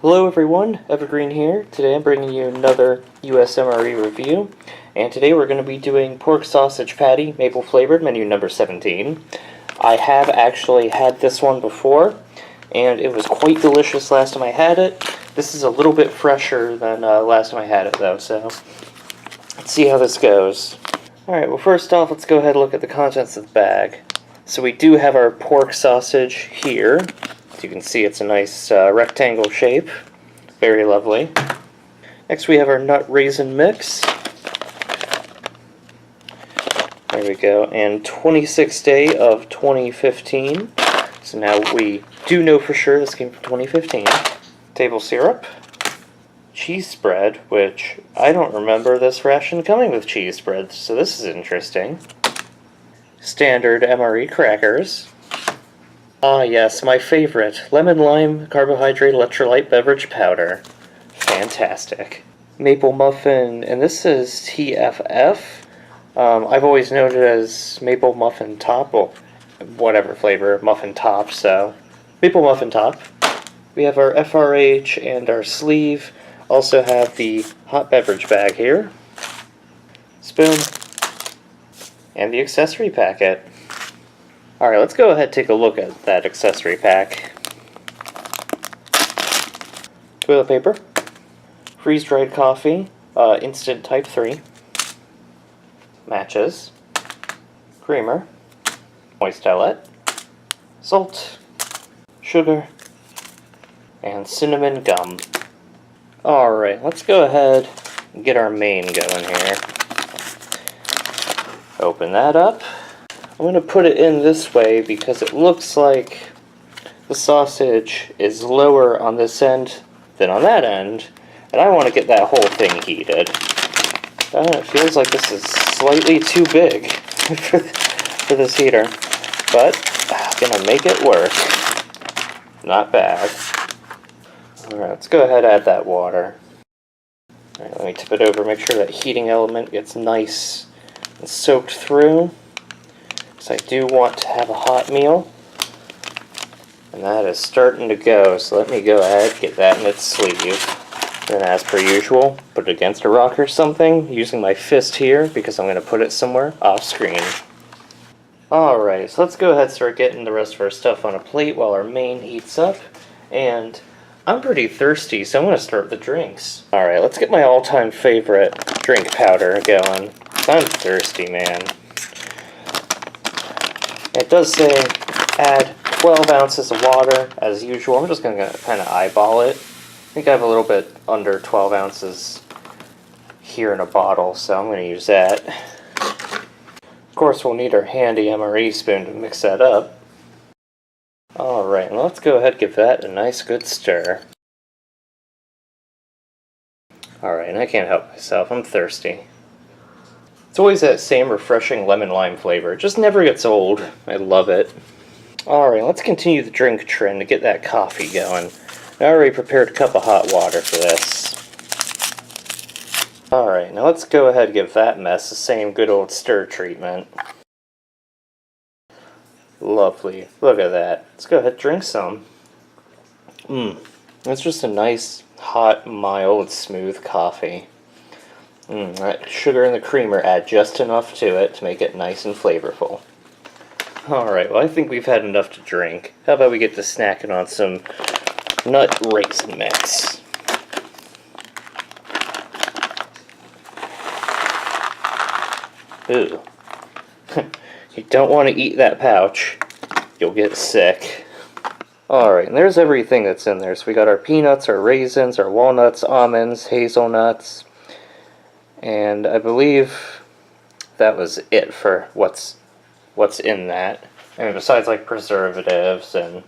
Hello everyone, Evergreen here. Today I'm bringing you another USMRE review, and today we're going to be doing pork sausage patty, maple flavored, menu number 17. I have actually had this one before, and it was quite delicious last time I had it. This is a little bit fresher than last time I had it though, so let's see how this goes. Alright, well first off, let's go ahead and look at the contents of the bag. So we do have our pork sausage here. As you can see, it's a nice rectangle shape. Very lovely. Next we have our nut raisin mix. There we go. And 26th day of 2015. So now we do know for sure this came from 2015. Table syrup. Cheese spread, which I don't remember this ration coming with cheese spread, so this is interesting. Standard Mre Crackers. Ah yes, my favorite, lemon lime carbohydrate electrolyte beverage powder. Fantastic. Maple muffin, and this is TFF. I've always known it as maple muffin top, well, whatever flavor, muffin top, so maple muffin top. We have our FRH and our sleeve. Also have the hot beverage bag here. Spoon. And the accessory packet. Alright, let's go ahead and take a look at that accessory pack. Toilet paper, freeze-dried coffee, instant type 3, matches, creamer, moist towelette, salt, sugar, and cinnamon gum. Alright, let's go ahead and get our main going here. Open that up. I'm going to put it in this way because it looks like the sausage is lower on this end than on that end, and I want to get that whole thing heated. It feels like this is slightly too big for this heater, but I'm going to make it work. Not bad. Alright, let's go ahead and add that water. Alright, let me tip it over, make sure that heating element gets nice and soaked through. I do want to have a hot meal, and that is starting to go, so let me go ahead and get that in its sleeve. Then as per usual, put it against a rock or something, using my fist here because I'm going to put it somewhere off screen. Alright, so let's go ahead and start getting the rest of our stuff on a plate while our main heats up, and I'm pretty thirsty, so I'm going to start the drinks. Alright, let's get my all-time favorite drink powder going. I'm thirsty, man. It does say add 12 ounces of water, as usual. I'm just going to kind of eyeball it. I think I have a little bit under 12 ounces here in a bottle, so I'm going to use that. Of course, we'll need our handy MRE spoon to mix that up. Alright, well, let's go ahead and give that a nice good stir. Alright, and I can't help myself. I'm thirsty. It's always that same refreshing lemon lime flavor. It just never gets old. I love it. Alright, let's continue the drink trend to get that coffee going. I already prepared a cup of hot water for this. Alright, now let's go ahead and give that mess the same good old stir treatment. Lovely. Look at that. Let's go ahead and drink some. That's just a nice, hot, mild, smooth coffee. That sugar and the creamer add just enough to it to make it nice and flavorful. Alright, well I think we've had enough to drink. How about we get to snacking on some nut raisin mix? Ooh. You don't want to eat that pouch. You'll get sick. Alright, and there's everything that's in there. So we got our peanuts, our raisins, our walnuts, almonds, hazelnuts, and I believe that was it for what's in that. I mean, besides like preservatives and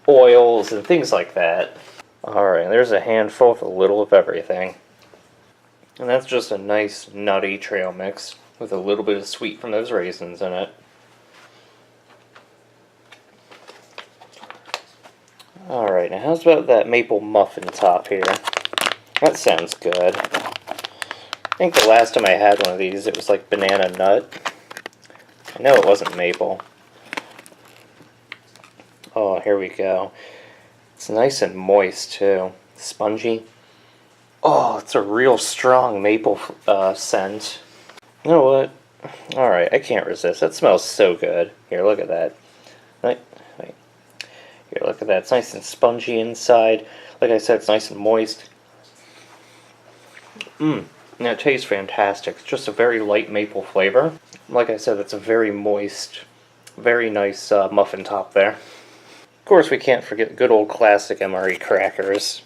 oils and things like that. Alright, there's a handful with a little of everything. And that's just a nice nutty trail mix with a little bit of sweet from those raisins in it. Alright, now how's about that maple muffin top here? That sounds good. I think the last time I had one of these, it was like banana nut. I know it wasn't maple. Oh, here we go. It's nice and moist, too. Spongy. Oh, it's a real strong maple scent. You know what? Alright, I can't resist. That smells so good. Here, look at that. Wait. Here, look at that. It's nice and spongy inside. Like I said, it's nice and moist. And it tastes fantastic. It's just a very light maple flavor. Like I said, it's a very moist, very nice muffin top there. Of course, we can't forget good old classic Mre Crackers.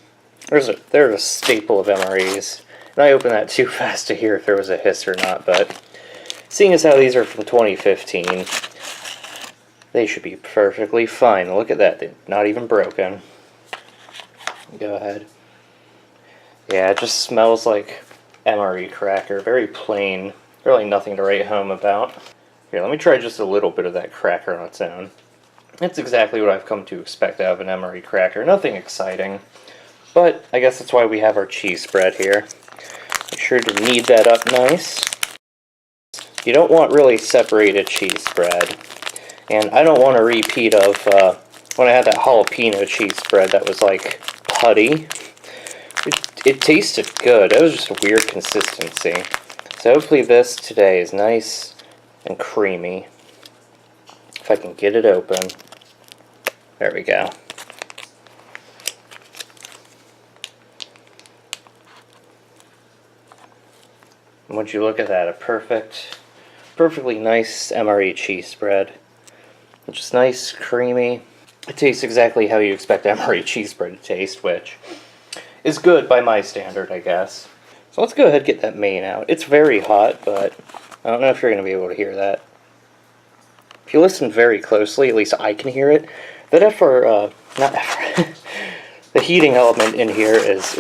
They're a staple of MREs. And I opened that too fast to hear if there was a hiss or not, but seeing as how these are from 2015, they should be perfectly fine. Look at that, they're not even broken. Go ahead. Yeah, it just smells like Mre Cracker, very plain, really nothing to write home about. Here, let me try just a little bit of that cracker on its own. It's exactly what I've come to expect out of an Mre Cracker, nothing exciting. But I guess that's why we have our cheese spread here. Make sure to knead that up nice. You don't want really separated cheese spread. And I don't want a repeat of when I had that jalapeno cheese spread that was like putty. It tasted good. It was just a weird consistency. So hopefully this today is nice and creamy. If I can get it open. There we go. And would you look at that, a perfectly nice MRE cheese spread. It's just nice, creamy. It tastes exactly how you expect MRE cheese spread to taste, which is good by my standard, I guess. So let's go ahead and get that main out. It's very hot, but I don't know if you're going to be able to hear that. If you listen very closely, at least I can hear it. That the heating element in here is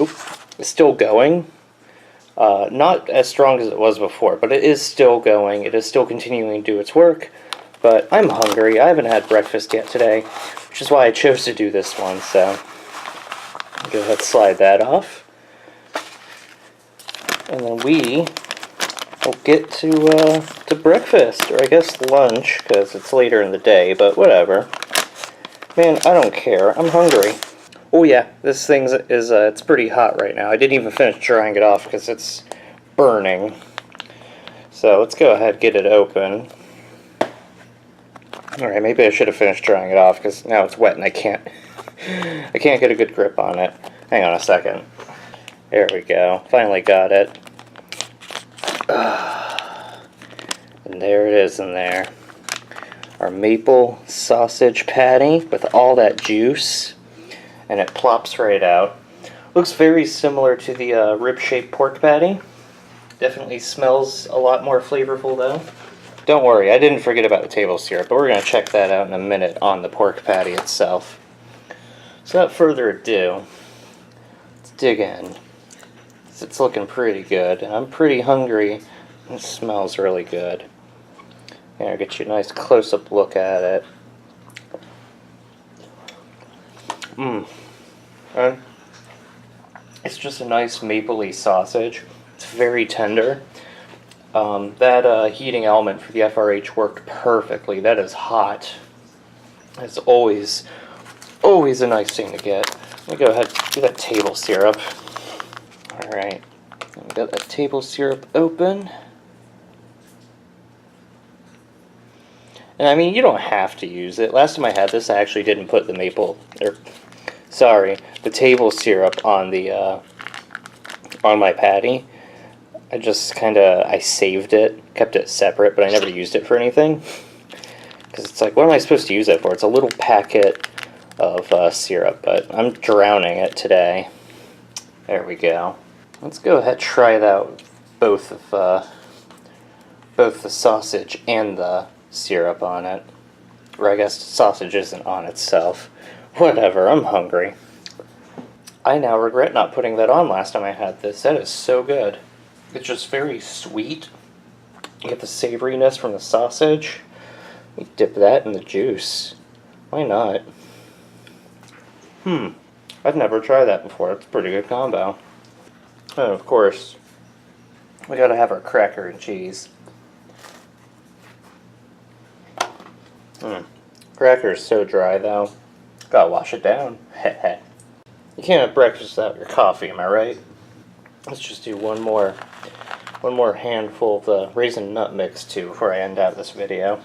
still going. Not as strong as it was before, but it is still going. It is still continuing to do its work. But I'm hungry. I haven't had breakfast yet today, which is why I chose to do this one. So I'll go ahead and slide that off. And then we will get to breakfast, or I guess lunch, because it's later in the day, but whatever. Man, I don't care. I'm hungry. Oh yeah, this thing is it's pretty hot right now. I didn't even finish drying it off because it's burning. So let's go ahead and get it open. Alright, maybe I should have finished drying it off because now it's wet and I can't get a good grip on it. Hang on a second. There we go. Finally got it. And there it is in there. Our maple sausage patty with all that juice. And it plops right out. Looks very similar to the rib-shaped pork patty. Definitely smells a lot more flavorful though. Don't worry, I didn't forget about the table syrup, but we're going to check that out in a minute on the pork patty itself. So without further ado, let's dig in. It's looking pretty good. I'm pretty hungry. It smells really good. Here, I'll get you a nice close-up look at it. And it's just a nice mapley sausage. It's very tender. That heating element for the FRH worked perfectly. That is hot. It's always a nice thing to get. Let me go ahead and do that table syrup. Alright, we got that table syrup open. And I mean, you don't have to use it. Last time I had this, I actually didn't put the the table syrup on the on my patty. I saved it, kept it separate, but I never used it for anything. Because it's like, what am I supposed to use it for? It's a little packet of syrup, but I'm drowning it today. There we go. Let's go ahead and try it out with both the sausage and the syrup on it. Or I guess the sausage isn't on itself. Whatever, I'm hungry. I now regret not putting that on last time I had this. That is so good. It's just very sweet. You get the savoriness from the sausage. We dip that in the juice. Why not? I've never tried that before. It's a pretty good combo. And of course, we gotta have our cracker and cheese. Cracker is so dry though. Gotta wash it down. You can't have breakfast without your coffee, am I right? Let's just do one more handful of the raisin nut mix too before I end out this video.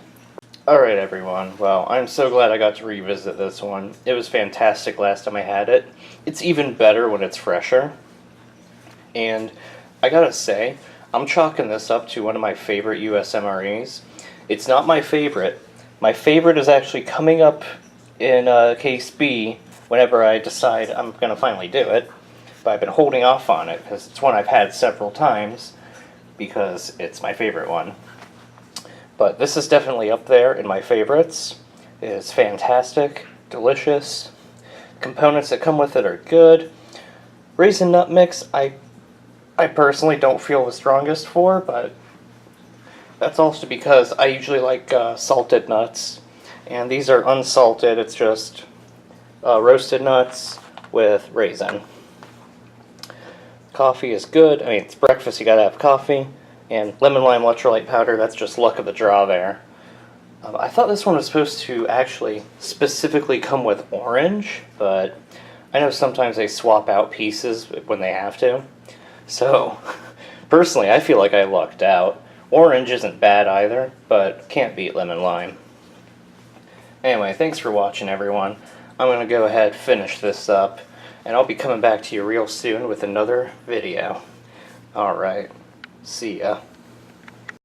Alright everyone, well, I'm so glad I got to revisit this one. It was fantastic last time I had it. It's even better when it's fresher. And I gotta say, I'm chalking this up to one of my favorite US MREs. It's not my favorite. My favorite is actually coming up in case B whenever I decide I'm going to finally do it. But I've been holding off on it because it's one I've had several times because it's my favorite one. But this is definitely up there in my favorites. It is fantastic, delicious. Components that come with it are good. Raisin nut mix, I personally don't feel the strongest for, but that's also because I usually like salted nuts, and these are unsalted. It's just roasted nuts with raisin. Coffee is good. I mean, it's breakfast, you gotta have coffee. And lemon lime electrolyte powder, that's just luck of the draw there. I thought this one was supposed to actually specifically come with orange, but I know sometimes they swap out pieces when they have to. So, personally, I feel like I lucked out. Orange isn't bad either, but can't beat lemon lime. Anyway, thanks for watching, everyone. I'm going to go ahead, finish this up, and I'll be coming back to you real soon with another video. Alright, see ya.